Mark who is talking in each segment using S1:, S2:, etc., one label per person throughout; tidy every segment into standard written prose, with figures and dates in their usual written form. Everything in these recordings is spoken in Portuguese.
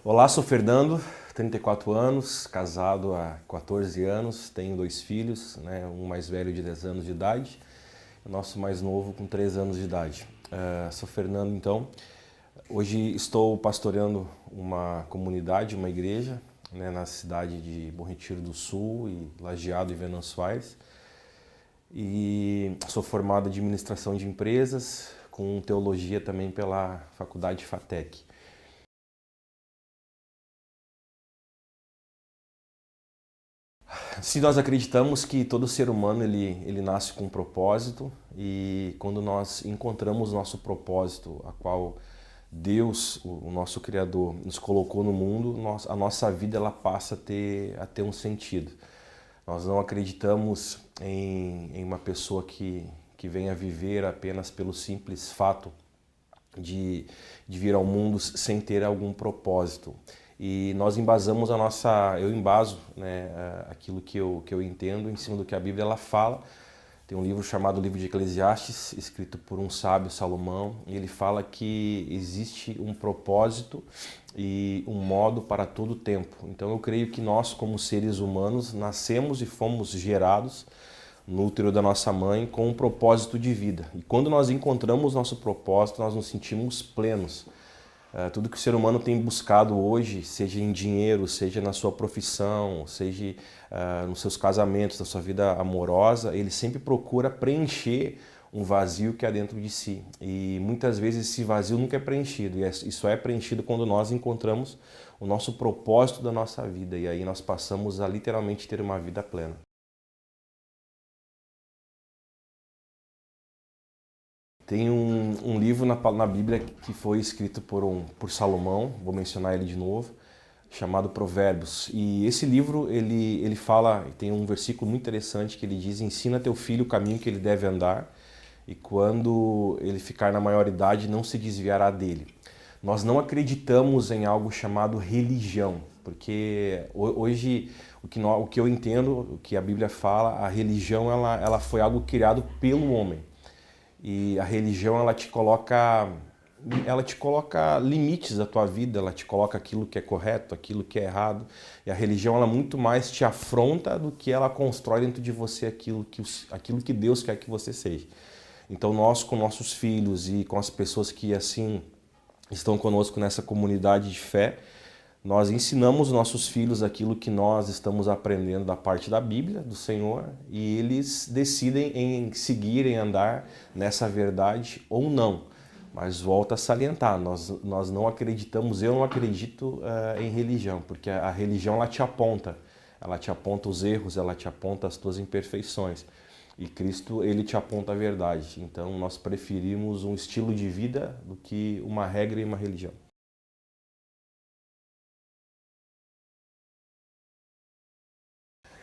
S1: Olá, sou Fernando, 34 anos, casado há 14 anos, tenho 2 filhos, um mais velho de 10 anos de idade, o nosso mais novo com 3 anos de idade. Sou Fernando, então. Hoje estou pastoreando uma comunidade, uma igreja, na cidade de Bom Retiro do Sul e Lajeado e Venâncio Aires. E sou formado em administração de empresas, com teologia também pela Faculdade FATEC. Se nós acreditamos que todo ser humano ele nasce com um propósito, e quando nós encontramos nosso propósito, a qual Deus, o nosso Criador, nos colocou no mundo, a nossa vida ela passa a ter um sentido. Nós não acreditamos em uma pessoa que venha viver apenas pelo simples fato de vir ao mundo sem ter algum propósito. E nós embasamos eu embaso, aquilo que eu entendo em cima do que a Bíblia ela fala. Tem um livro chamado Livro de Eclesiastes, escrito por um sábio, Salomão, e ele fala que existe um propósito e um modo para todo o tempo. Então eu creio que nós, como seres humanos, nascemos e fomos gerados no útero da nossa mãe com um propósito de vida. E quando nós encontramos nosso propósito, nós nos sentimos plenos. Tudo que o ser humano tem buscado hoje, seja em dinheiro, seja na sua profissão, seja nos seus casamentos, na sua vida amorosa, ele sempre procura preencher um vazio que há dentro de si. E muitas vezes esse vazio nunca é preenchido, e só é preenchido quando nós encontramos o nosso propósito da nossa vida, e aí nós passamos a literalmente ter uma vida plena. Tem um livro na Bíblia que foi escrito por Salomão, vou mencionar ele de novo, chamado Provérbios. E esse livro, ele fala, tem um versículo muito interessante que ele diz: ensina teu filho o caminho que ele deve andar, e quando ele ficar na maioridade não se desviará dele. Nós não acreditamos em algo chamado religião, porque hoje o que eu entendo, o que a Bíblia fala, a religião ela foi algo criado pelo homem. E a religião ela te coloca limites da tua vida, ela te coloca aquilo que é correto, aquilo que é errado. E a religião ela muito mais te afronta do que ela constrói dentro de você aquilo que Deus quer que você seja. Então nós, com nossos filhos e com as pessoas que assim estão conosco nessa comunidade de fé, nós ensinamos nossos filhos aquilo que nós estamos aprendendo da parte da Bíblia, do Senhor, e eles decidem em seguir, em andar nessa verdade ou não. Mas volta a salientar, nós não acreditamos, eu não acredito em religião, porque a religião ela te aponta os erros, ela te aponta as tuas imperfeições. E Cristo, ele te aponta a verdade. Então nós preferimos um estilo de vida do que uma regra e uma religião.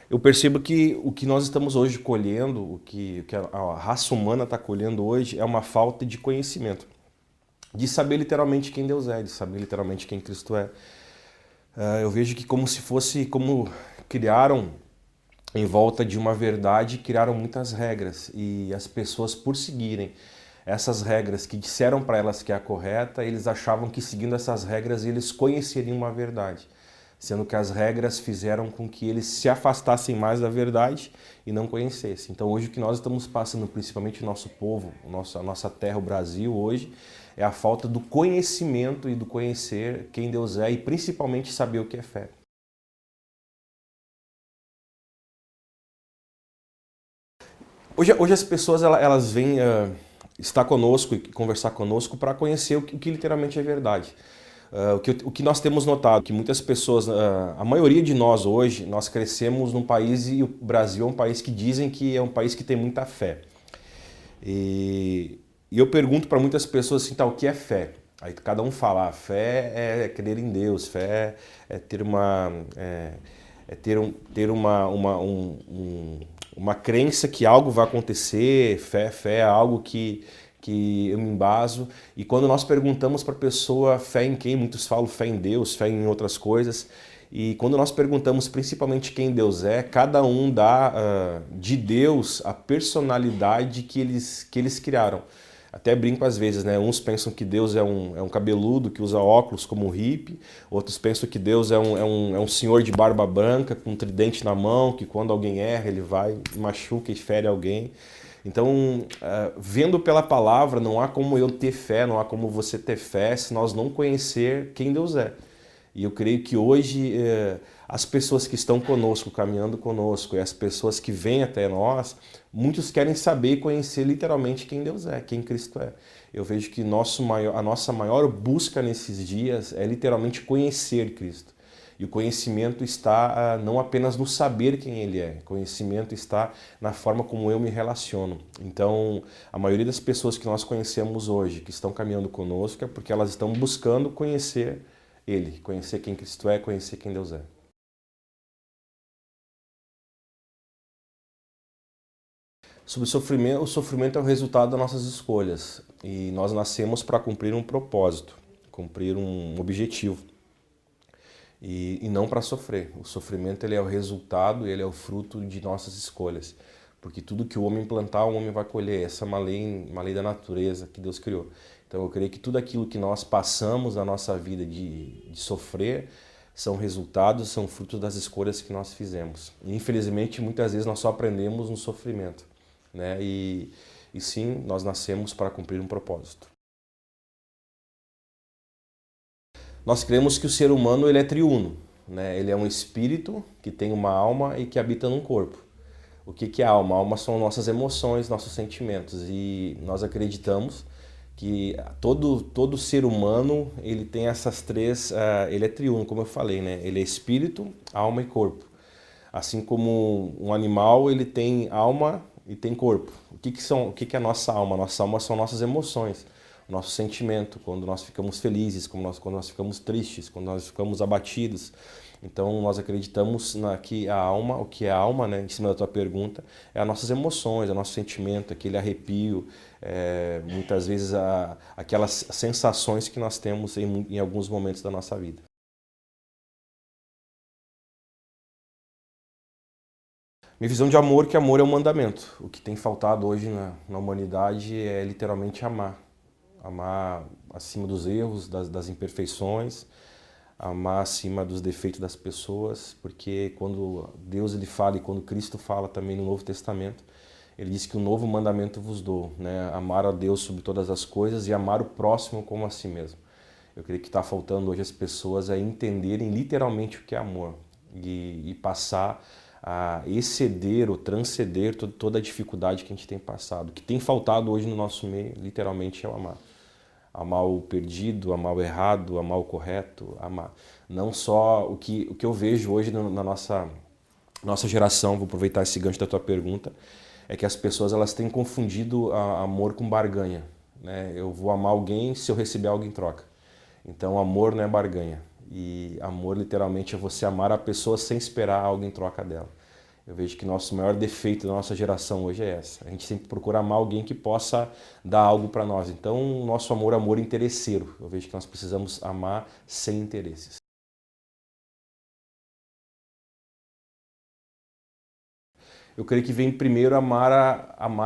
S1: Eu percebo que o que nós estamos hoje colhendo, o que a raça humana está colhendo hoje, é uma falta de conhecimento. De saber literalmente quem Deus é, de saber literalmente quem Cristo é. Eu vejo que como criaram em volta de uma verdade, criaram muitas regras. E as pessoas, por seguirem essas regras que disseram para elas que é a correta, eles achavam que seguindo essas regras eles conheceriam uma verdade, sendo que as regras fizeram com que eles se afastassem mais da verdade e não conhecessem. Então hoje o que nós estamos passando, principalmente o nosso povo, a nossa terra, o Brasil hoje, é a falta do conhecimento e do conhecer quem Deus é e principalmente saber o que é fé. Hoje as pessoas elas vêm estar conosco e conversar conosco para conhecer o que literalmente é verdade. O que nós temos notado, que muitas pessoas, a maioria de nós hoje, nós crescemos num país, e o Brasil é um país que dizem que é um país que tem muita fé. E eu pergunto para muitas pessoas assim, tá, o que é fé? Aí cada um fala, fé é crer em Deus, fé é ter uma crença que algo vai acontecer, fé é algo que eu me embaso. E quando nós perguntamos para a pessoa fé em quem, muitos falam fé em Deus, fé em outras coisas. E quando nós perguntamos principalmente quem Deus é, cada um dá de Deus a personalidade que eles criaram. Até brinco às vezes, né? Uns pensam que Deus é um cabeludo que usa óculos como um hippie, outros pensam que Deus é um senhor de barba branca com um tridente na mão, que quando alguém erra ele vai, machuca e fere alguém. Então, vendo pela palavra, não há como eu ter fé, não há como você ter fé se nós não conhecer quem Deus é. E eu creio que hoje as pessoas que estão conosco, caminhando conosco, e as pessoas que vêm até nós, muitos querem saber e conhecer literalmente quem Deus é, quem Cristo é. Eu vejo que a nossa maior busca nesses dias é literalmente conhecer Cristo. E o conhecimento está não apenas no saber quem Ele é, o conhecimento está na forma como eu me relaciono. Então, a maioria das pessoas que nós conhecemos hoje, que estão caminhando conosco, é porque elas estão buscando conhecer Ele, conhecer quem Cristo é, conhecer quem Deus é. Sobre o sofrimento é o resultado das nossas escolhas. E nós nascemos para cumprir um propósito, cumprir um objetivo. E não para sofrer. O sofrimento ele é o resultado, ele é o fruto de nossas escolhas. Porque tudo que o homem plantar, o homem vai colher. Essa é uma lei da natureza que Deus criou. Então eu creio que tudo aquilo que nós passamos na nossa vida de sofrer são resultados, são frutos das escolhas que nós fizemos. E infelizmente muitas vezes nós só aprendemos no sofrimento, né? E sim, nós nascemos para cumprir um propósito. Nós cremos que o ser humano ele é triuno, né? Ele é um espírito que tem uma alma e que habita num corpo. O que é alma? Alma são nossas emoções, nossos sentimentos. E nós acreditamos que todo ser humano ele tem essas três, ele é triuno, como eu falei, né? Ele é espírito, alma e corpo. Assim como um animal ele tem alma e tem corpo. O que é a nossa alma? Nossa alma são nossas emoções, nosso sentimento, quando nós ficamos felizes, quando nós ficamos tristes, quando nós ficamos abatidos. Então nós acreditamos que a alma, o que é a alma, né, em cima da tua pergunta, é as nossas emoções, é o nosso sentimento, aquele arrepio, muitas vezes aquelas sensações que nós temos em alguns momentos da nossa vida. Minha visão de amor, que amor é um mandamento. O que tem faltado hoje na humanidade é literalmente amar. Amar acima dos erros, das imperfeições, amar acima dos defeitos das pessoas, porque quando Deus ele fala e quando Cristo fala também no Novo Testamento, ele diz que um novo mandamento vos dou, né? Amar a Deus sobre todas as coisas e amar o próximo como a si mesmo. Eu creio que está faltando hoje as pessoas a entenderem literalmente o que é amor e passar a exceder ou transcender toda a dificuldade que a gente tem passado. O que tem faltado hoje no nosso meio, literalmente, é o amar. Amar o perdido, amar o errado, amar o correto, amar. Não só o que eu vejo hoje na nossa geração, vou aproveitar esse gancho da tua pergunta, é que as pessoas elas têm confundido amor com barganha, né? Eu vou amar alguém se eu receber algo em troca. Então amor não é barganha. E amor literalmente é você amar a pessoa sem esperar algo em troca dela. Eu vejo que nosso maior defeito da nossa geração hoje é essa. A gente sempre procura amar alguém que possa dar algo para nós. Então, nosso amor é amor interesseiro. Eu vejo que nós precisamos amar sem interesses. Eu creio que vem primeiro amar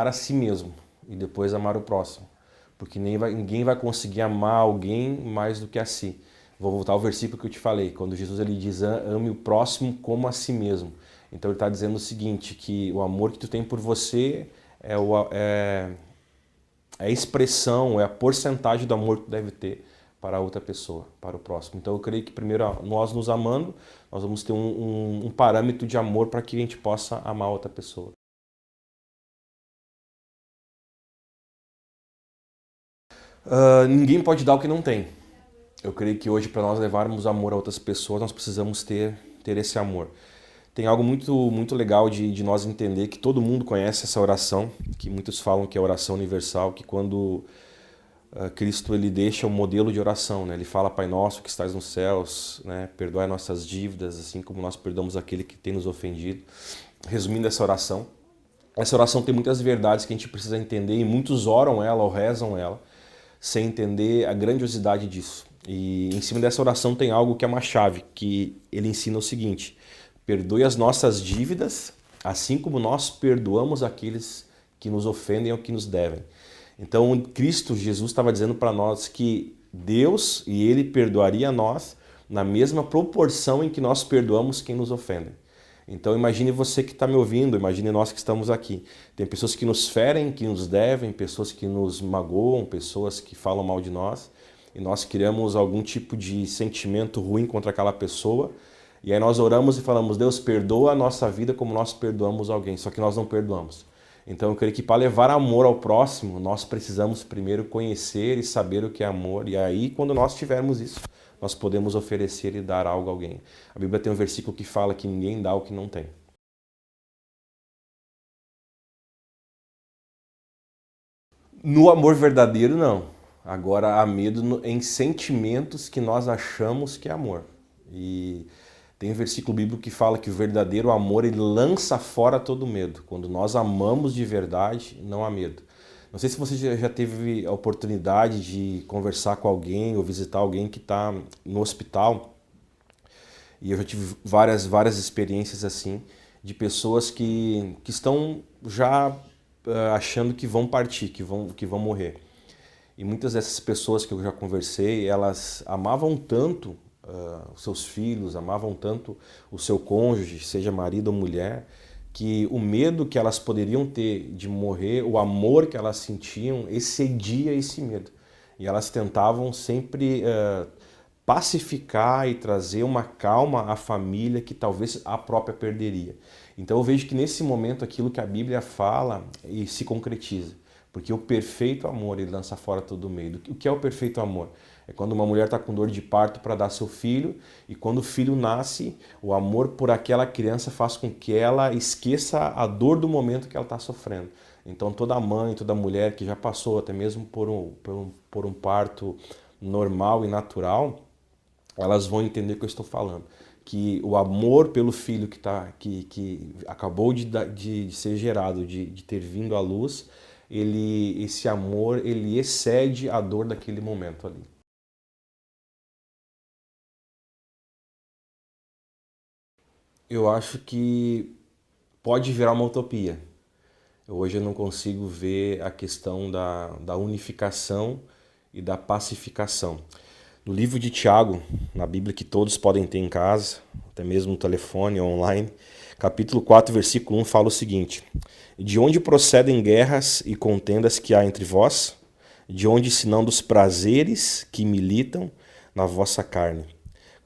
S1: a si mesmo e depois amar o próximo. Porque ninguém vai conseguir amar alguém mais do que a si. Vou voltar ao versículo que eu te falei, quando Jesus ele diz ame o próximo como a si mesmo. Então ele está dizendo o seguinte, que o amor que tu tem por você é a expressão, é a porcentagem do amor que tu deve ter para a outra pessoa, para o próximo. Então eu creio que primeiro nós nos amando, nós vamos ter um parâmetro de amor para que a gente possa amar a outra pessoa. Ninguém pode dar o que não tem. Eu creio que hoje para nós levarmos amor a outras pessoas, nós precisamos ter esse amor. Tem algo muito legal de nós entender que todo mundo conhece essa oração, que muitos falam que é a oração universal, que quando Cristo ele deixa um modelo de oração, né? Ele fala, Pai nosso que estás nos céus, né? Perdoai nossas dívidas, assim como nós perdoamos aquele que tem nos ofendido. Resumindo essa oração tem muitas verdades que a gente precisa entender e muitos oram ela ou rezam ela sem entender a grandiosidade disso. E em cima dessa oração tem algo que é uma chave, que ele ensina o seguinte: perdoe as nossas dívidas, assim como nós perdoamos aqueles que nos ofendem ou que nos devem. Então, Cristo, Jesus, estava dizendo para nós que Deus e Ele perdoaria nós na mesma proporção em que nós perdoamos quem nos ofende. Então imagine você que está me ouvindo, imagine nós que estamos aqui. Tem pessoas que nos ferem, que nos devem, pessoas que nos magoam, pessoas que falam mal de nós, e nós criamos algum tipo de sentimento ruim contra aquela pessoa, e aí nós oramos e falamos, Deus, perdoa a nossa vida como nós perdoamos alguém, só que nós não perdoamos. Então eu creio que para levar amor ao próximo, nós precisamos primeiro conhecer e saber o que é amor, e aí quando nós tivermos isso, nós podemos oferecer e dar algo a alguém. A Bíblia tem um versículo que fala que ninguém dá o que não tem. No amor verdadeiro, não. Agora há medo em sentimentos que nós achamos que é amor. E tem um versículo bíblico que fala que o verdadeiro amor ele lança fora todo medo. Quando nós amamos de verdade, não há medo. Não sei se você já teve a oportunidade de conversar com alguém ou visitar alguém que está no hospital. E eu já tive várias experiências assim, de pessoas que estão já achando que vão partir, que vão morrer. E muitas dessas pessoas que eu já conversei, elas amavam tanto os seus filhos, amavam tanto o seu cônjuge, seja marido ou mulher, que o medo que elas poderiam ter de morrer, o amor que elas sentiam, excedia esse medo. E elas tentavam sempre pacificar e trazer uma calma à família que talvez a própria perderia. Então eu vejo que nesse momento aquilo que a Bíblia fala e se concretiza. Porque o perfeito amor, ele lança fora todo medo. O que é o perfeito amor? É quando uma mulher está com dor de parto para dar seu filho e quando o filho nasce, o amor por aquela criança faz com que ela esqueça a dor do momento que ela está sofrendo. Então toda mãe, toda mulher que já passou até mesmo por um parto normal e natural, elas vão entender o que eu estou falando. Que o amor pelo filho que acabou de ser gerado, de ter vindo à luz, esse amor ele excede a dor daquele momento ali. Eu acho que pode virar uma utopia. Hoje eu não consigo ver a questão da unificação e da pacificação. No livro de Tiago, na Bíblia que todos podem ter em casa, até mesmo no telefone ou online, capítulo 4, versículo 1 fala o seguinte: De onde procedem guerras e contendas que há entre vós? De onde senão dos prazeres que militam na vossa carne?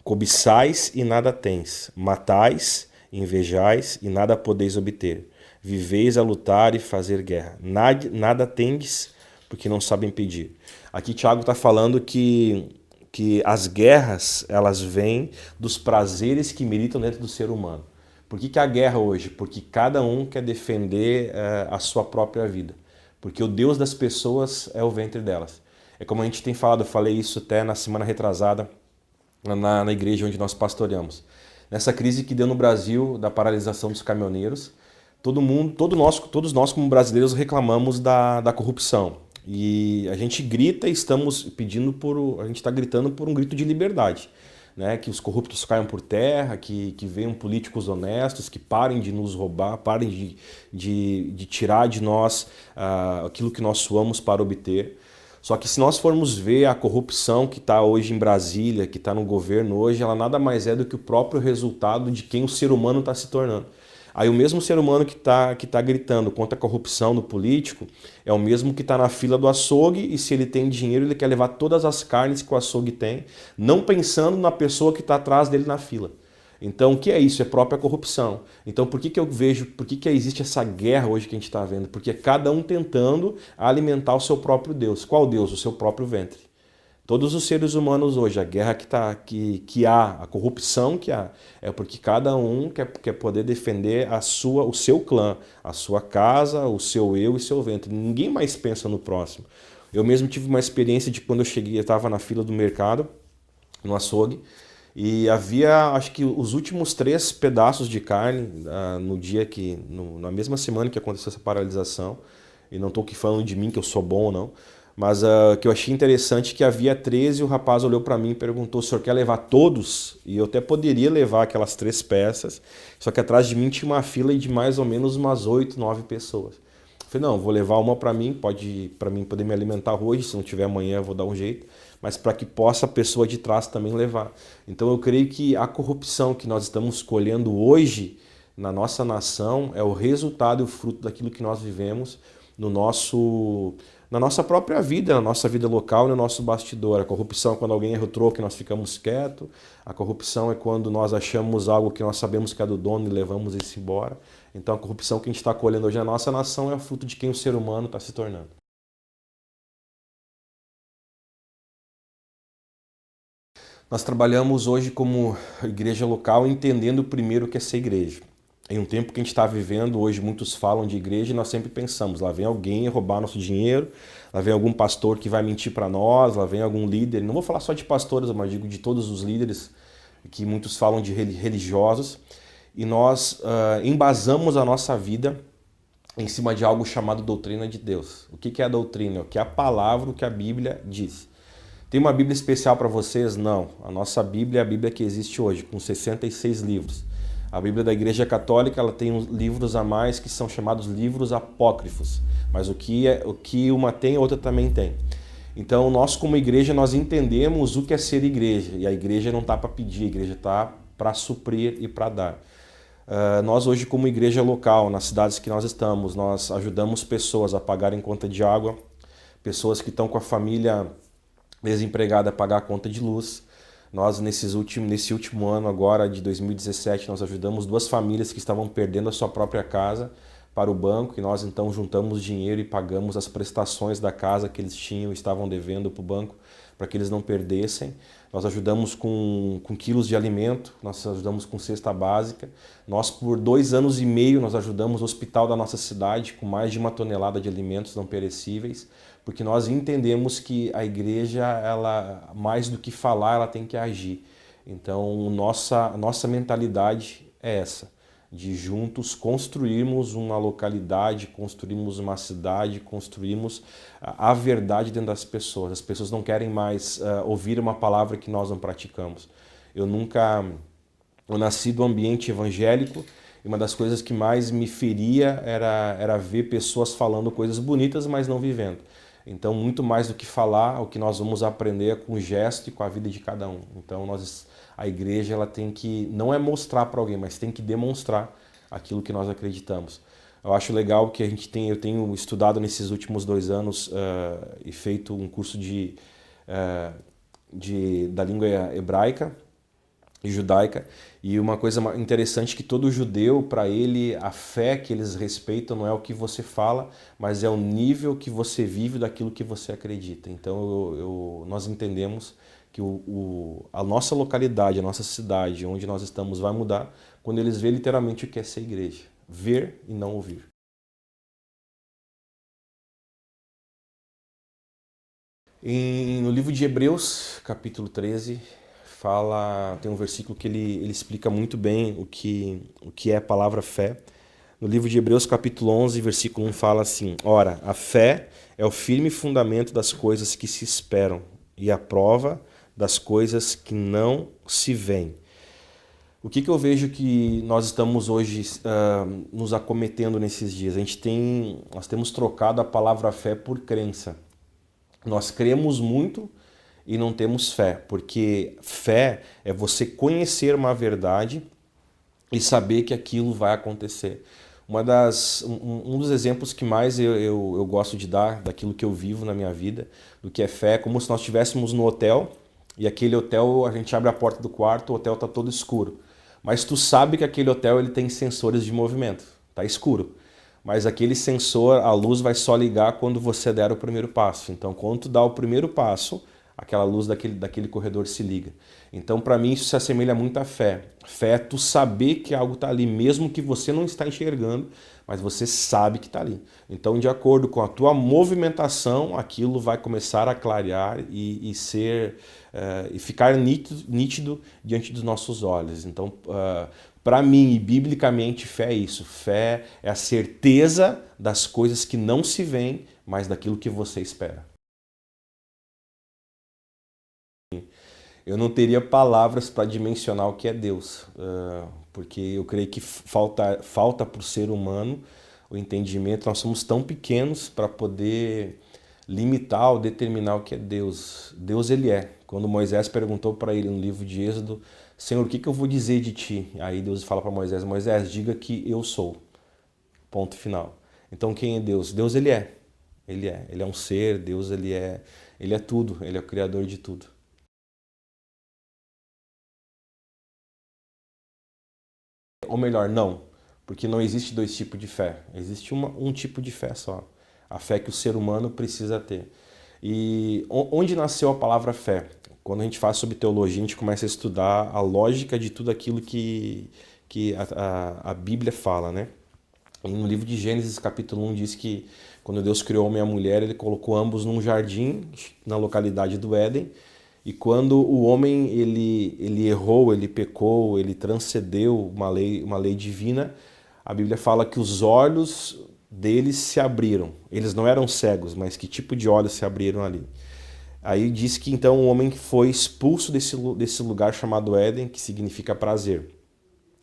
S1: Cobiçais e nada tens, matais, invejais e nada podeis obter. Viveis a lutar e fazer guerra. Nada tendes, porque não sabem pedir. Aqui Tiago está falando que as guerras elas vêm dos prazeres que militam dentro do ser humano. Por que há guerra hoje? Porque cada um quer defender a sua própria vida. Porque o Deus das pessoas é o ventre delas. É como a gente tem falado, eu falei isso até na semana retrasada, na igreja onde nós pastoreamos. Nessa crise que deu no Brasil, da paralisação dos caminhoneiros, todos nós como brasileiros reclamamos da corrupção. E a gente grita e a gente está gritando por um grito de liberdade. Né? Que os corruptos caiam por terra, que venham políticos honestos, que parem de nos roubar, parem de tirar de nós aquilo que nós suamos para obter. Só que se nós formos ver a corrupção que está hoje em Brasília, que está no governo hoje, ela nada mais é do que o próprio resultado de quem o ser humano está se tornando. Aí o mesmo ser humano que tá gritando contra a corrupção do político é o mesmo que está na fila do açougue e se ele tem dinheiro ele quer levar todas as carnes que o açougue tem, não pensando na pessoa que está atrás dele na fila. Então o que é isso? É própria corrupção. Então por que eu vejo, por que existe essa guerra hoje que a gente está vendo? Porque é cada um tentando alimentar o seu próprio Deus. Qual Deus? O seu próprio ventre. Todos os seres humanos hoje, a guerra que há, a corrupção que há, é porque cada um quer poder defender o seu clã, a sua casa, o seu eu e seu ventre. Ninguém mais pensa no próximo. Eu mesmo tive uma experiência de quando eu cheguei, eu estava na fila do mercado, no açougue, e havia, acho que os últimos 3 pedaços de carne no dia na mesma semana que aconteceu essa paralisação, e não estou aqui falando de mim, que eu sou bom ou não, mas que eu achei interessante que havia 13 e o rapaz olhou para mim e perguntou: o senhor quer levar todos? E eu até poderia levar aquelas 3 peças, só que atrás de mim tinha uma fila de mais ou menos umas 8, 9 pessoas. falei, não, vou levar uma para mim, pode para mim poder me alimentar hoje, se não tiver amanhã eu vou dar um jeito, mas para que possa a pessoa de trás também levar. Então eu creio que a corrupção que nós estamos colhendo hoje na nossa nação é o resultado e o fruto daquilo que nós vivemos na nossa própria vida, na nossa vida local e no nosso bastidor. A corrupção é quando alguém erra o troco e nós ficamos quietos. A corrupção é quando nós achamos algo que nós sabemos que é do dono e levamos isso embora. Então a corrupção que a gente está colhendo hoje na nossa nação é o fruto de quem o ser humano está se tornando. Nós trabalhamos hoje como igreja local entendendo primeiro o que é ser igreja. Em um tempo que a gente está vivendo, hoje muitos falam de igreja e nós sempre pensamos, lá vem alguém roubar nosso dinheiro, lá vem algum pastor que vai mentir para nós, lá vem algum líder, não vou falar só de pastores, mas digo de todos os líderes, que muitos falam de religiosos, e nós embasamos a nossa vida em cima de algo chamado doutrina de Deus. O que é a doutrina? O que é a palavra, o que a Bíblia diz. Tem uma Bíblia especial para vocês? Não. A nossa Bíblia é a Bíblia que existe hoje, com 66 livros. A Bíblia da Igreja Católica ela tem livros a mais que são chamados livros apócrifos, mas o que uma tem, a outra também tem. Então nós como igreja nós entendemos o que é ser igreja, e a igreja não está para pedir, a igreja está para suprir e para dar. Nós hoje como igreja local, nas cidades que nós estamos, nós ajudamos pessoas a pagarem conta de água, pessoas que estão com a família desempregada a pagar a conta de luz. Nós, nesse último ano agora, de 2017, nós ajudamos 2 famílias que estavam perdendo a sua própria casa para o banco, e nós então juntamos dinheiro e pagamos as prestações da casa que eles tinham e estavam devendo para o banco, para que eles não perdessem. Nós ajudamos com quilos de alimento, nós ajudamos com cesta básica. Nós, por 2 anos e meio, nós ajudamos o hospital da nossa cidade com mais de 1 tonelada de alimentos não perecíveis, porque nós entendemos que a igreja, ela, mais do que falar, ela tem que agir. Então, nossa mentalidade é essa, de juntos construirmos uma localidade, construirmos uma cidade, construirmos a verdade dentro das pessoas. As pessoas não querem mais ouvir uma palavra que nós não praticamos. Eu nasci do ambiente evangélico, e uma das coisas que mais me feria era ver pessoas falando coisas bonitas, mas não vivendo. Então, muito mais do que falar, o que nós vamos aprender é com o gesto e com a vida de cada um. Então, a igreja ela tem que, não é mostrar para alguém, mas tem que demonstrar aquilo que nós acreditamos. Eu acho legal que eu tenho estudado nesses últimos 2 anos e feito um curso da língua hebraica e judaica, e uma coisa interessante é que todo judeu, para ele, a fé que eles respeitam não é o que você fala, mas é o nível que você vive daquilo que você acredita. Então nós entendemos que a nossa localidade, a nossa cidade, onde nós estamos, vai mudar quando eles veem literalmente o que é ser igreja. Ver e não ouvir. No livro de Hebreus, capítulo 13, tem um versículo que ele explica muito bem o que é a palavra fé. No livro de Hebreus, capítulo 11, versículo 1, fala assim: Ora, a fé é o firme fundamento das coisas que se esperam e a prova das coisas que não se veem. O que eu vejo que nós estamos hoje nos acometendo nesses dias? Nós temos trocado a palavra fé por crença. Nós cremos muito e não temos fé, porque fé é você conhecer uma verdade e saber que aquilo vai acontecer. Um dos exemplos que mais eu gosto de dar daquilo que eu vivo na minha vida, do que é fé, é como se nós estivéssemos no hotel e aquele hotel, a gente abre a porta do quarto, o hotel está todo escuro. Mas tu sabe que aquele hotel ele tem sensores de movimento, está escuro. Mas aquele sensor, a luz vai só ligar quando você der o primeiro passo. Então, quando tu dá o primeiro passo, aquela luz daquele corredor se liga. Então, para mim, isso se assemelha muito à fé. Fé é tu saber que algo está ali, mesmo que você não está enxergando, mas você sabe que está ali. Então, de acordo com a tua movimentação, aquilo vai começar a clarear e ficar nítido diante dos nossos olhos. Então, para mim, e biblicamente, fé é isso. Fé é a certeza das coisas que não se veem, mas daquilo que você espera. Eu não teria palavras para dimensionar o que é Deus, porque eu creio que falta para o ser humano o entendimento, nós somos tão pequenos para poder limitar ou determinar o que é Deus. Deus ele é. Quando Moisés perguntou para ele no livro de Êxodo, Senhor, o que eu vou dizer de ti? Aí Deus fala para Moisés, Moisés, diga que eu sou. Ponto final. Então quem é Deus? Deus ele é. Ele é. Ele é um ser, Deus ele é tudo, ele é o criador de tudo. Ou melhor, não, porque não existe dois tipos de fé. Existe um tipo de fé só. A fé que o ser humano precisa ter. E onde nasceu a palavra fé? Quando a gente faz sobre teologia, a gente começa a estudar a lógica de tudo aquilo que a Bíblia fala, né? E no livro de Gênesis, capítulo 1, diz que quando Deus criou o homem e a mulher, ele colocou ambos num jardim na localidade do Éden. E quando o homem ele errou, ele pecou, ele transcendeu uma lei divina, a Bíblia fala que os olhos deles se abriram. Eles não eram cegos, mas que tipo de olhos se abriram ali? Aí diz que então o homem foi expulso desse lugar chamado Éden, que significa prazer.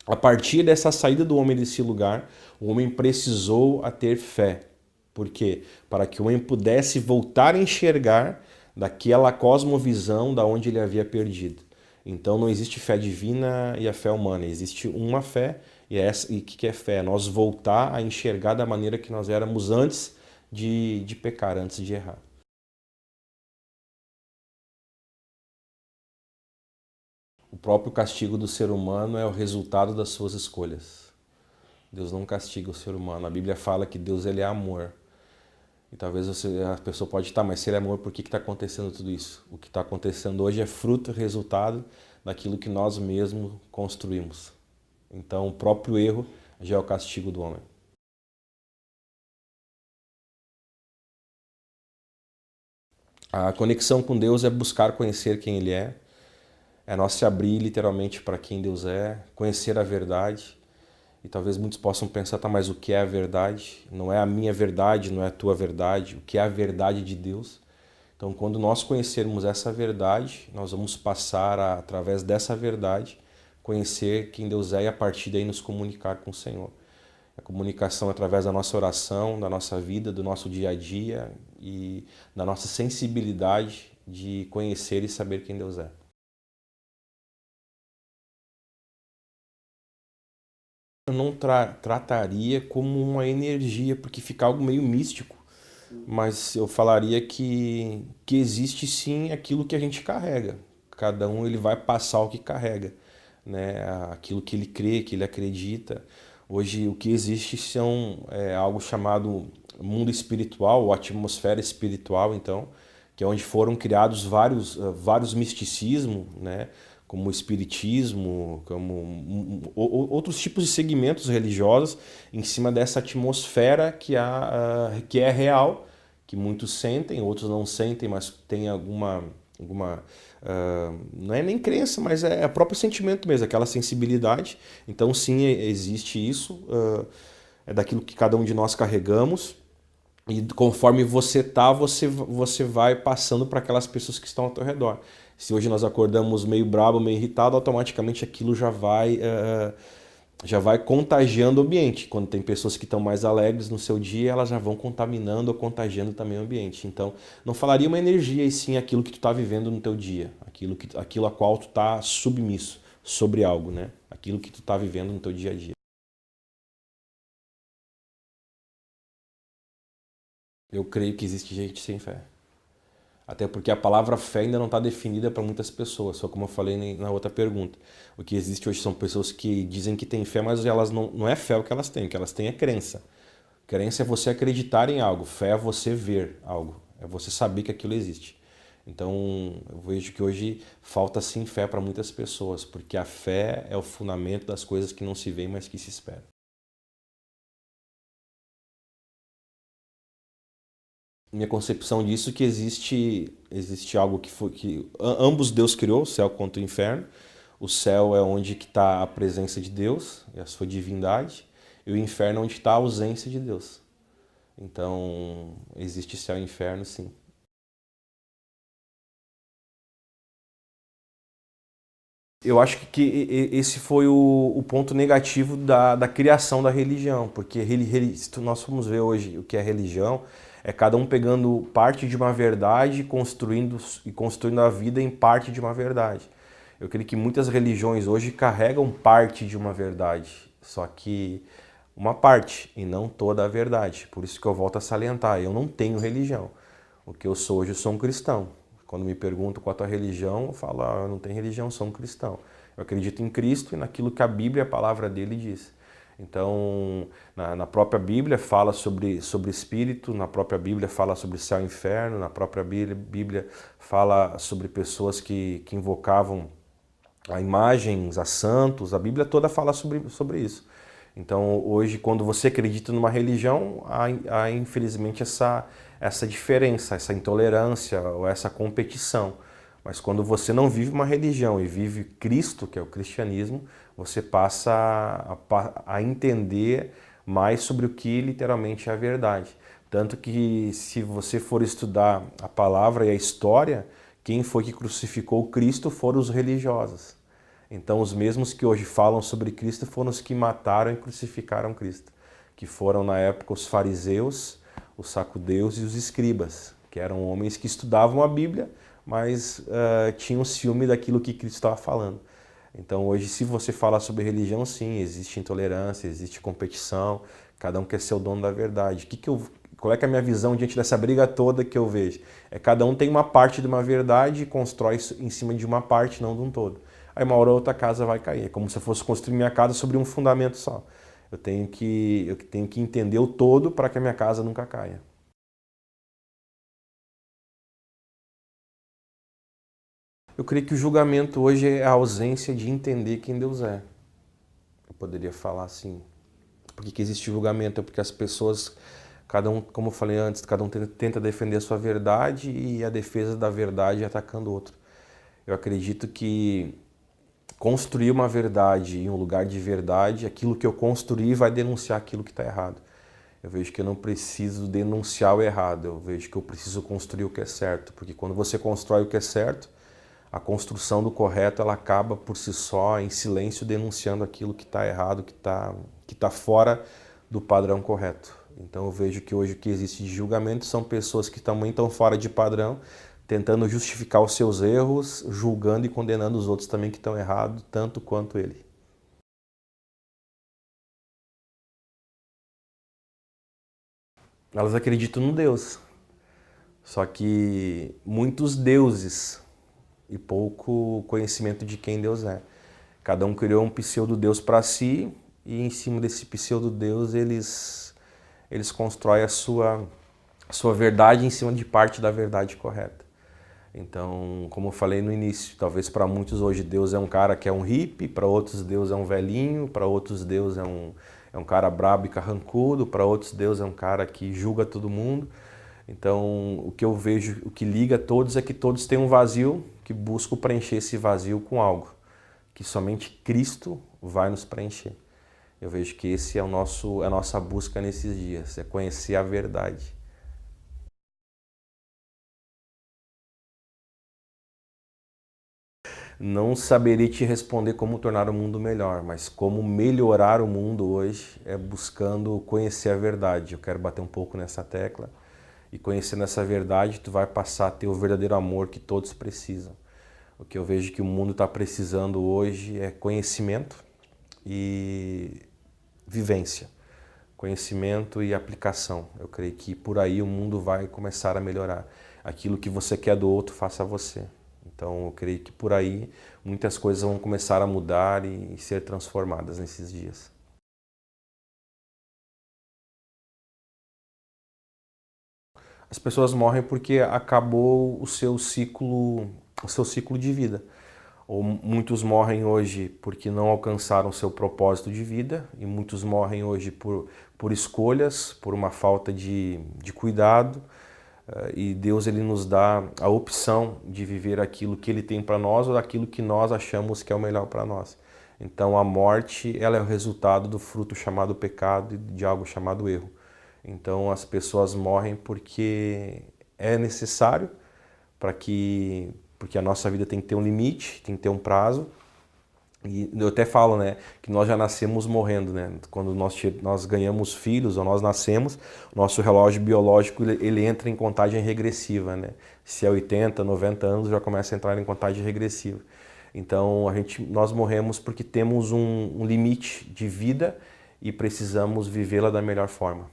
S1: A partir dessa saída do homem desse lugar, o homem precisou a ter fé. Por quê? Para que o homem pudesse voltar a enxergar daquela cosmovisão da onde ele havia perdido. Então não existe fé divina e a fé humana, existe uma fé e o que é fé? É nós voltar a enxergar da maneira que nós éramos antes de pecar, antes de errar. O próprio castigo do ser humano é o resultado das suas escolhas. Deus não castiga o ser humano. A Bíblia fala que Deus ele é amor. E talvez a pessoa pode estar, mas se ele é amor, por que está acontecendo tudo isso? O que está acontecendo hoje é fruto, resultado daquilo que nós mesmos construímos. Então o próprio erro já é o castigo do homem. A conexão com Deus é buscar conhecer quem Ele é nós se abrir literalmente para quem Deus é, conhecer a verdade. E talvez muitos possam pensar, tá, mas o que é a verdade? Não é a minha verdade, não é a tua verdade. O que é a verdade de Deus? Então, quando nós conhecermos essa verdade, nós vamos passar, através dessa verdade, conhecer quem Deus é e a partir daí nos comunicar com o Senhor. A comunicação é através da nossa oração, da nossa vida, do nosso dia a dia e da nossa sensibilidade de conhecer e saber quem Deus é. Eu não trataria como uma energia, porque fica algo meio místico, mas eu falaria que existe sim aquilo que a gente carrega. Cada um ele vai passar o que carrega, né? Aquilo que ele crê, que ele acredita. Hoje o que existe são algo chamado mundo espiritual, ou atmosfera espiritual, então, que é onde foram criados vários misticismos, né? Como o espiritismo, como outros tipos de segmentos religiosos em cima dessa atmosfera que é real, que muitos sentem, outros não sentem, mas tem alguma não é nem crença, mas é o próprio sentimento mesmo, aquela sensibilidade. Então sim, existe isso, é daquilo que cada um de nós carregamos. E conforme você tá, você vai passando para aquelas pessoas que estão ao teu redor. Se hoje nós acordamos meio brabo, meio irritado, automaticamente aquilo já vai contagiando o ambiente. Quando tem pessoas que estão mais alegres no seu dia, elas já vão contaminando ou contagiando também o ambiente. Então, não falaria uma energia, e sim aquilo que tu está vivendo no teu dia, aquilo a qual tu está submisso sobre algo, né? Aquilo que tu está vivendo no teu dia a dia. Eu creio que existe gente sem fé. Até porque a palavra fé ainda não está definida para muitas pessoas, só como eu falei na outra pergunta. O que existe hoje são pessoas que dizem que têm fé, mas elas não é fé o que elas têm é crença. Crença é você acreditar em algo, fé é você ver algo, é você saber que aquilo existe. Então eu vejo que hoje falta sim fé para muitas pessoas, porque a fé é o fundamento das coisas que não se veem, mas que se esperam. Minha concepção disso é que existe algo que ambos Deus criou, o céu quanto o inferno. O céu é onde que está a presença de Deus e a sua divindade, e o inferno é onde está a ausência de Deus. Então existe céu e inferno, sim. Eu acho que esse foi o ponto negativo da criação da religião, porque se nós formos ver hoje o que é religião, é cada um pegando parte de uma verdade e construindo a vida em parte de uma verdade. Eu creio que muitas religiões hoje carregam parte de uma verdade, só que uma parte e não toda a verdade. Por isso que eu volto a salientar, eu não tenho religião. O que eu sou hoje, eu sou um cristão. Quando me perguntam qual a tua religião, eu falo, eu não tenho religião, sou um cristão. Eu acredito em Cristo e naquilo que a Bíblia, a palavra dele, diz. Então, na própria Bíblia fala sobre espírito, na própria Bíblia fala sobre céu e inferno, na própria Bíblia fala sobre pessoas que invocavam a imagens, a santos, a Bíblia toda fala sobre isso. Então, hoje, quando você acredita numa religião, há infelizmente essa diferença, essa intolerância ou essa competição. Mas quando você não vive uma religião e vive Cristo, que é o cristianismo, você passa a entender mais sobre o que literalmente é a verdade. Tanto que se você for estudar a palavra e a história, quem foi que crucificou Cristo foram os religiosos. Então os mesmos que hoje falam sobre Cristo foram os que mataram e crucificaram Cristo, que foram na época os fariseus, os sacudeus e os escribas, que eram homens que estudavam a Bíblia, mas tinham ciúme daquilo que Cristo estava falando. Então hoje, se você falar sobre religião, sim, existe intolerância, existe competição, cada um quer ser o dono da verdade. Qual é que é a minha visão diante dessa briga toda que eu vejo? Cada um tem uma parte de uma verdade e constrói em cima de uma parte, não de um todo. Aí uma hora ou outra casa vai cair. É como se eu fosse construir minha casa sobre um fundamento só. Eu tenho que entender o todo para que a minha casa nunca caia. Eu creio que o julgamento hoje é a ausência de entender quem Deus é. Eu poderia falar assim. Por que existe julgamento? É porque as pessoas, cada um, como eu falei antes, cada um tenta defender a sua verdade e a defesa da verdade atacando o outro. Eu acredito que construir uma verdade em um lugar de verdade, aquilo que eu construí vai denunciar aquilo que está errado. Eu vejo que eu não preciso denunciar o errado, eu vejo que eu preciso construir o que é certo, porque quando você constrói o que é certo, a construção do correto ela acaba por si só em silêncio denunciando aquilo que está errado, que tá fora do padrão correto. Então eu vejo que hoje o que existe de julgamento são pessoas que também estão fora de padrão, tentando justificar os seus erros, julgando e condenando os outros também que estão errados, tanto quanto ele. Elas acreditam no Deus, só que muitos deuses e pouco conhecimento de quem Deus é. Cada um criou um pseudo-deus para si e em cima desse pseudo-deus eles constroem a sua verdade em cima de parte da verdade correta. Então, como eu falei no início, talvez para muitos hoje Deus é um cara que é um hippie, para outros Deus é um velhinho, para outros Deus é um cara brabo e carrancudo, para outros Deus é um cara que julga todo mundo. Então, o que eu vejo, o que liga todos é que todos têm um vazio que buscam preencher esse vazio com algo, que somente Cristo vai nos preencher. Eu vejo que esse é a nossa busca nesses dias, é conhecer a verdade. Não saberia te responder como tornar o mundo melhor, mas como melhorar o mundo hoje é buscando conhecer a verdade. Eu quero bater um pouco nessa tecla. E conhecendo essa verdade, tu vai passar a ter o verdadeiro amor que todos precisam. O que eu vejo que o mundo está precisando hoje é conhecimento e vivência. Conhecimento e aplicação. Eu creio que por aí o mundo vai começar a melhorar. Aquilo que você quer do outro, faça você. Então eu creio que por aí muitas coisas vão começar a mudar e ser transformadas nesses dias. As pessoas morrem porque acabou o seu ciclo de vida. Ou muitos morrem hoje porque não alcançaram o seu propósito de vida, e muitos morrem hoje por escolhas, por uma falta de cuidado. E Deus ele nos dá a opção de viver aquilo que Ele tem para nós ou aquilo que nós achamos que é o melhor para nós. Então a morte ela é o resultado do fruto chamado pecado e de algo chamado erro. Então as pessoas morrem porque é necessário porque a nossa vida tem que ter um limite, tem que ter um prazo, E eu até falo, né, que nós já nascemos morrendo, né? Quando nós ganhamos filhos ou nós nascemos, o nosso relógio biológico ele entra em contagem regressiva, né? Se é 80, 90 anos, já começa a entrar em contagem regressiva. Então nós morremos porque temos um limite de vida e precisamos vivê-la da melhor forma.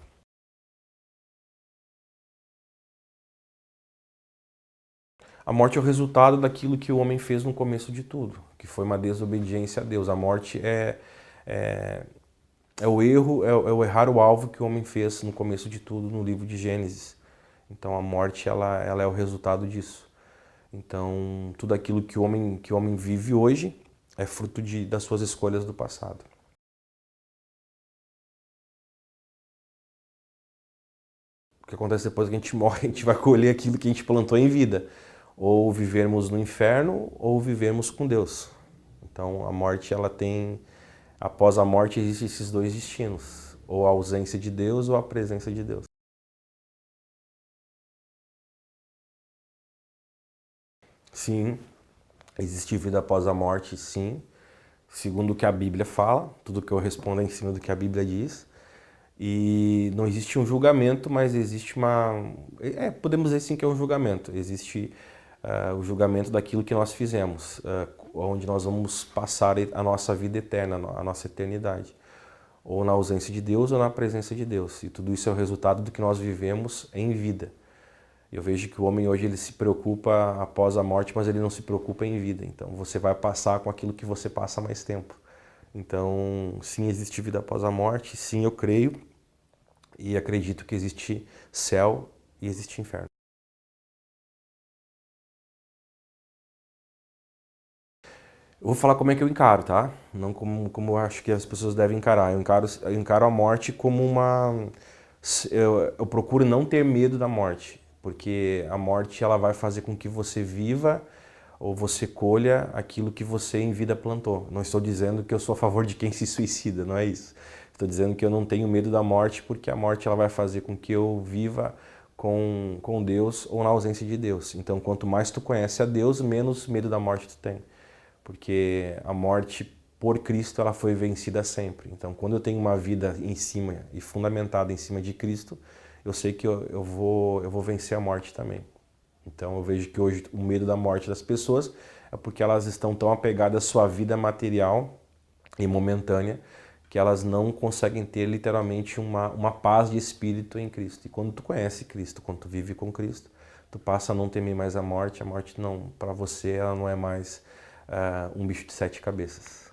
S1: A morte é o resultado daquilo que o homem fez no começo de tudo, que foi uma desobediência a Deus. A morte é, é o erro, é o errar o alvo que o homem fez no começo de tudo no livro de Gênesis. Então a morte ela é o resultado disso. Então tudo aquilo que o homem vive hoje é fruto das suas escolhas do passado. O que acontece depois que a gente morre, a gente vai colher aquilo que a gente plantou em vida. Ou vivermos no inferno, ou vivermos com Deus. Então a morte, ela tem... Após a morte existem esses dois destinos. Ou a ausência de Deus, ou a presença de Deus. Sim, existe vida após a morte, sim. Segundo o que a Bíblia fala, tudo que eu respondo é em cima do que a Bíblia diz. E não existe um julgamento, mas existe uma... podemos dizer sim que é um julgamento. Existe o julgamento daquilo que nós fizemos, onde nós vamos passar a nossa vida eterna, a nossa eternidade. Ou na ausência de Deus ou na presença de Deus. E tudo isso é o resultado do que nós vivemos em vida. Eu vejo que o homem hoje ele se preocupa após a morte, mas ele não se preocupa em vida. Então você vai passar com aquilo que você passa mais tempo. Então, sim, existe vida após a morte, sim, eu creio e acredito que existe céu e existe inferno. Eu vou falar como é que eu encaro, tá? Não como eu acho que as pessoas devem encarar. Eu encaro a morte como uma... Eu procuro não ter medo da morte, porque a morte ela vai fazer com que você viva ou você colha aquilo que você em vida plantou. Não estou dizendo que eu sou a favor de quem se suicida, não é isso. Estou dizendo que eu não tenho medo da morte, porque a morte ela vai fazer com que eu viva com Deus ou na ausência de Deus. Então, quanto mais tu conhece a Deus, menos medo da morte tu tem. Porque a morte por Cristo ela foi vencida sempre. Então, quando eu tenho uma vida em cima e fundamentada em cima de Cristo, eu sei que eu vou vencer a morte também. Então, eu vejo que hoje o medo da morte das pessoas é porque elas estão tão apegadas à sua vida material e momentânea que elas não conseguem ter literalmente uma paz de espírito em Cristo. E quando tu conhece Cristo, quando tu vive com Cristo, tu passa a não temer mais a morte não, para você ela não é mais um bicho de 7 cabeças.